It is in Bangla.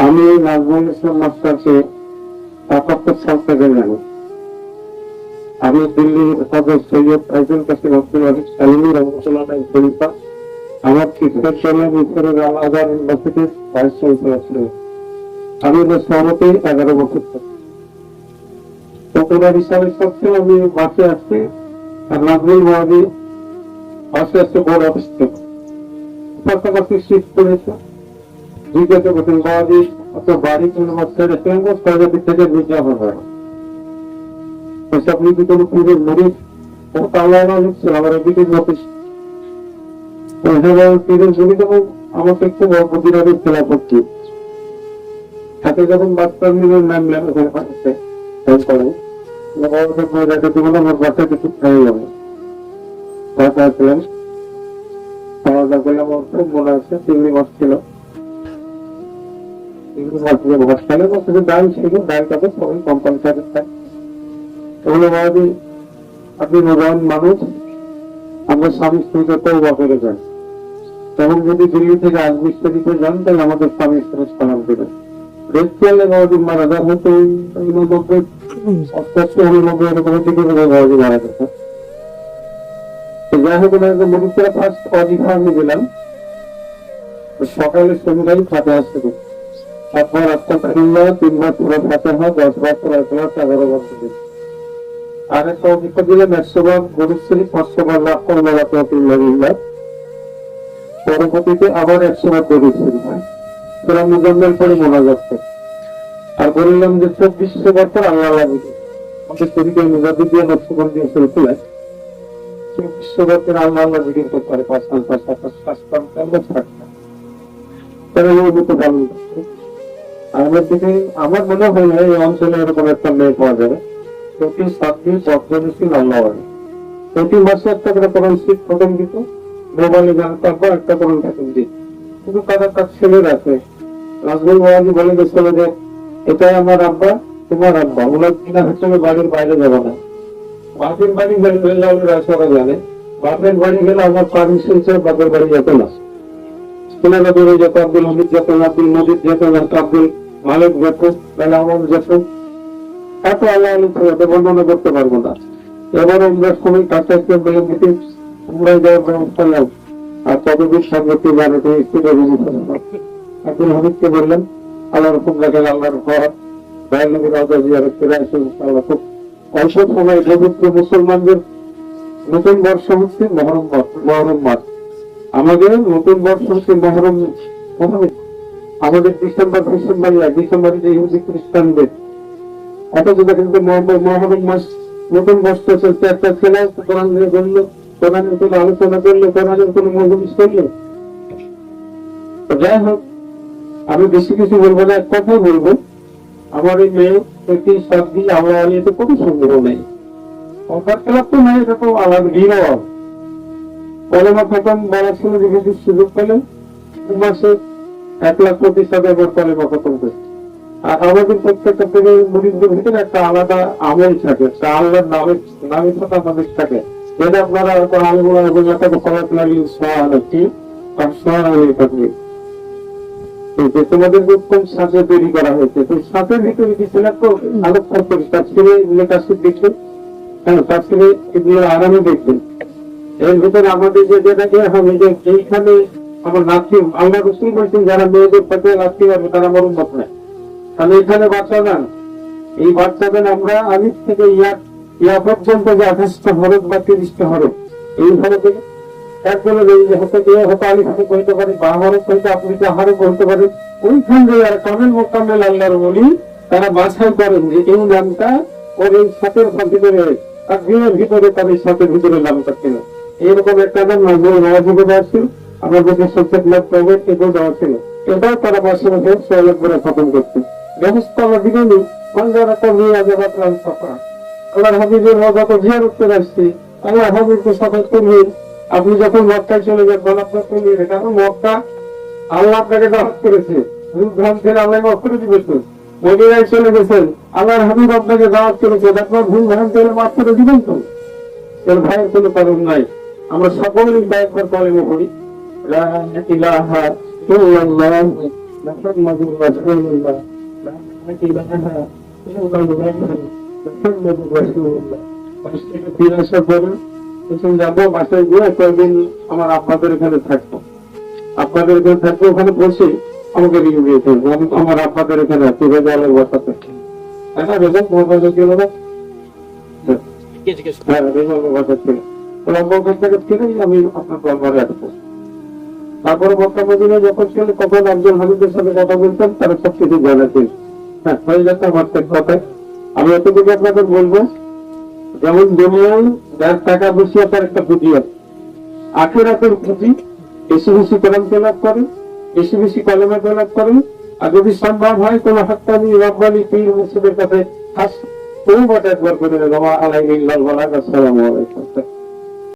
আমি নাজমুল ইসলাম মাস্টারকে ৭৭ সাল থেকে জানি। আমি দিল্লির হযরত সৈয়দ আইজুল কাসিম আব্দুল ওয়াহিদ সালিমি রহমাতুল্লাহ আলাইহির খলিফা। আমার শিক্ষক ছিলেন মিশরের আল আজহার ইউনিভার্সিটির ভাইস চ্যান্সেলর ছিলেন। আমি ওদের সহমতে 11 বছর থাকি। তো ওনার হিসাবে সবচেয়ে আমি বাসে আসছি, আর নাজমুল মাহাদি বাসে আসছে বড় অফিস থেকে পাশাপাশি শিফট করেছে। জিজ্ঞাসা করতেন মাহাদি অত বাড়ি কোনো বাচ্চারা কেন সরকারি থেকে বিজ্ঞাপন হয় আপনি কি কোনো পুরো মরিচ ও তালা লিখছেন আমার ব্রিটিশ অফিস আমাকে একটু বদিরাদের খেলা করছি। সাথে যখন বাচ্চার মিলের নাম লেখা করেন আমার বাচ্চা কিছু খেয়ে যাবে খাওয়া দাওয়া করলে আমার খুব মনে আছে চিংড়ি মাছ ছিল। চিংড়ি মাছ দিয়ে ভাত খেলে শুধু ডাল ছিল, ডালটাতে সবাই কোম্পানি সাথে খায়। ওগুলো ভাবি আপনি নবায়ন মানুষ, আমরা স্বামী স্ত্রীকে তওবা করে যান, তখন যদি দিল্লি থেকে আজমিস্ত্রিতে যান তাহলে আমাদের স্বামী স্ত্রী সালাম দেবেন। রেস্টুরেন্টে বাবাজি মারা যান হয়তো 89 88 এরকমের দিকে বাবাজি মারা গেছে। যাই হোক মরিচরা ফার্স্ট অজিফা আমি দিলাম সকালে সন্ধ্যায় ফাতে আসতে দিই। 7 বার আত্মকারিল্লা, 3 বার পুরো ফাতে হয়, 10 বার পুরো 11 বার দিই। আর একটা অজিফা দিলাম 100 বার গরুশ্রী, 500 বার লাভ করলাম আত্মকারিল্লা। পরবর্তীতে আবার 100 বার গরুশ্রী হয়, তোরা মুজাম্মেল করে মনে যাচ্ছে। আর বললাম যে 2400 বার পর আল্লাহ লাগবে আমাদের শরীরে মুজাদ্দি দিয়ে নকশবন্দি দিয়ে শুরু করে 2400 বার পর আল্লাহ জিকির করতে পারে। 5 আমার দিকে আমার মনে হয় না এই অঞ্চলে এরকম একটা মেয়ে পাওয়া যাবে। প্রতি 7 দিন পর্যবেশীল আল্লাহ হবে, প্রতি মাসে একটা করে কোরআন শরীফ খতম দিত, মোবাইলে গান করবো একটা কোরআন খতম দিত। কিন্তু তাদের কাছে ছেলে আছে। নাজমুল মাহাদি বলে গেছিল যে এটাই আমার আব্বা, তোমার আব্বা, ওনার কিনা হচ্ছে বাড়ির বাইরে যাবো না। বাপের বাড়ি গেলে সবাই জানে, বাপের বাড়ি গেলে আমার পারমিশন ছাড়া বাপের বাড়ি যেত না। স্কুলের দৌড়ে যেত, আব্দুল হামিদ যেত, আব্দুল মজিদ যেত, আব্দুল মালিক যেত, বেলাম যেত। এত আল্লাহ বর্ণনা করতে পারবো না। এবার আমরা সময় কাছাকাছি আমরা যাওয়ার ব্যবস্থা নেব। আর ততদিন সাংগঠনিক বাড়িতে আব্দুল হামিদকে বললেন আল্লাহ রকম দেখেন আল্লাহর ঘর বাইনবীর রাজা জিয়ারত করে আসেন। আল্লাহ খুব অল্প সময় পবিত্র মুসলমানদের নতুন বর্ষ হচ্ছে মহরম মাস। আমাদের নতুন বর্ষ হচ্ছে মহরম, আমাদের ডিসেম্বরে যে ইহুদি খ্রিস্টানদের অথচ দেখেন তো মহরম মাস নতুন বর্ষ চলছে। একটা ছেলে কোরআন নিয়ে বললো, কোরআনের কোনো আলোচনা করলো, কোরআনের কোনো মজলিস করলো। যাই হোক আমি বেশি কিছু বলবো না, এক কথাই বলবো, আমার এই মেয়ে প্রতি 7 দিন আল্লাহ আলিয়াতে কোনো সন্দেহ নেই। অর্থাৎ খেলাপ তো নেই, এটা তো আলাদা বিরল। কলেমা খতম বলার সময় যদি সুযোগ পেলেন 2 মাসে 1,20,000 বার কলেমা খতম করে। আর আমাদের প্রত্যেকটা থেকে মুরিদদের ভিতরে একটা আলাদা আমল থাকে, একটা আল্লাহর নামের সাথে আমাদের থাকে, যেটা আপনারা আলমটাকে ফলাত লাগিয়ে সোহানি আর সোহানি থাকবে। তোমাদের উত্তম সাথে তৈরি করা হয়েছে, তো সাথের ভিতরে কিছু না তো আলোচনা করি। তার ছেলে লেখাশিক দেখবেন, হ্যাঁ তার ছেলে এগুলো আরামে দেখবেন। এর ভিতরে আমাদের যেটাকে হবে যে এইখানে আমার নাতি আল্লাহ রসুল বলছেন যারা মেয়েদের পাশে নাচতে পারবে তারা আমার উন্মত নেয়। তাহলে এখানে বাচ্চা গান, এই বাচ্চা গান আমরা আলিফ থেকে ইয়া পর্যন্ত যে 28টা হরফ বা 30টা হরফ, এই হরফে একজনের হয়তো আলিফ হরফ হইতে পারে, বা হরফ হইতে আপনি হরফ হইতে পারে। ওইখান থেকে আর কামেল মোকাম্মেল আল্লাহর বলি তারা বাছাই করেন যে এই নামটা ওর এই সাথের ভিতরে আর দিনের ভিতরে তাদের সাথের ভিতরে নামটা ছিল। এইরকম একটা নাম নাজমুল মাহাদি দেওয়া ছিল, আমাদের সবচেয়ে ক্লাব প্রাইভেট এগুলো দেওয়া ছিল। এটাও তারা বাসে মধ্যে সহযোগ করে খতম করছে। ব্যবস্থা আমরা দিবেনি যারা কমিয়ে আগে বাতলাম সফা আল্লাহর হাবিবের যত জিয়ারত করে আসছি আল্লাহ হাবিবকে সফল করবেন। আপনি যখন মক্কায় চলে যান বলাপ্রাপ করবেন, কারণ মক্কা আল্লাহ আপনাকে দাওয়াত করেছে, ভুল আল্লাহ মাফ করে দিবেন। মদিনায় চলে গেছেন, আল্লাহর হাবিব আপনাকে দাওয়াত করেছে, আপনার ভুল ভ্রান্তি হলে মাফ করে দিবেন তো? এর ভয়ের কোনো কারণ নাই। আমরা সকলেই একবার কলেমা পড়ি, লা ইলাহা ইল্লাল্লাহ محمد رسول الله لا إله إلا الله محمد رسول الله বাস থেকে ফিরে আসার পরে তখন যাবো বাসায় গিয়ে কয়েকদিন আমার আপনাদের এখানে থাকবো, আপনাদের এখানে থাকবো, ওখানে বসে আমাকে রিভিউ দিয়ে ফেলবো আমার আপনাদের এখানে আছে রেজাল্টের বসাতে। হ্যাঁ রেজাল্ট তোমার কাছে ছিল না? হ্যাঁ রেজাল্টের বসা ছিল, লম্বা থেকে ছিলেই আমি আপনার দরবারে আসবো। তারপরে বর্তমানে যখন ছিল তখন একজন হাবিবের সাথে কথা বলতাম, তারা সবকিছু জানাতেন। হ্যাঁ হয়ে যাচ্ছে আমার কথায়। আমি এতটুকু আপনাদের বলবো, যেমন দুনিয়ায় যার টাকা বেশি তার একটা পুঁজি আছে, আখেরাতের পুঁজি বেশি বেশি কোরআন তেলাওয়াত করেন, বেশি বেশি কলেমা তেলাওয়াত করেন, আর যদি সম্ভব হয় কোন হাক্কানি রব্বানি পীর মুর্শিদের কাছে খাস কোনো বটা একবার করে দেওয়া আলাইহিল্লাহ ওয়া আসসালামু আলাইকুম।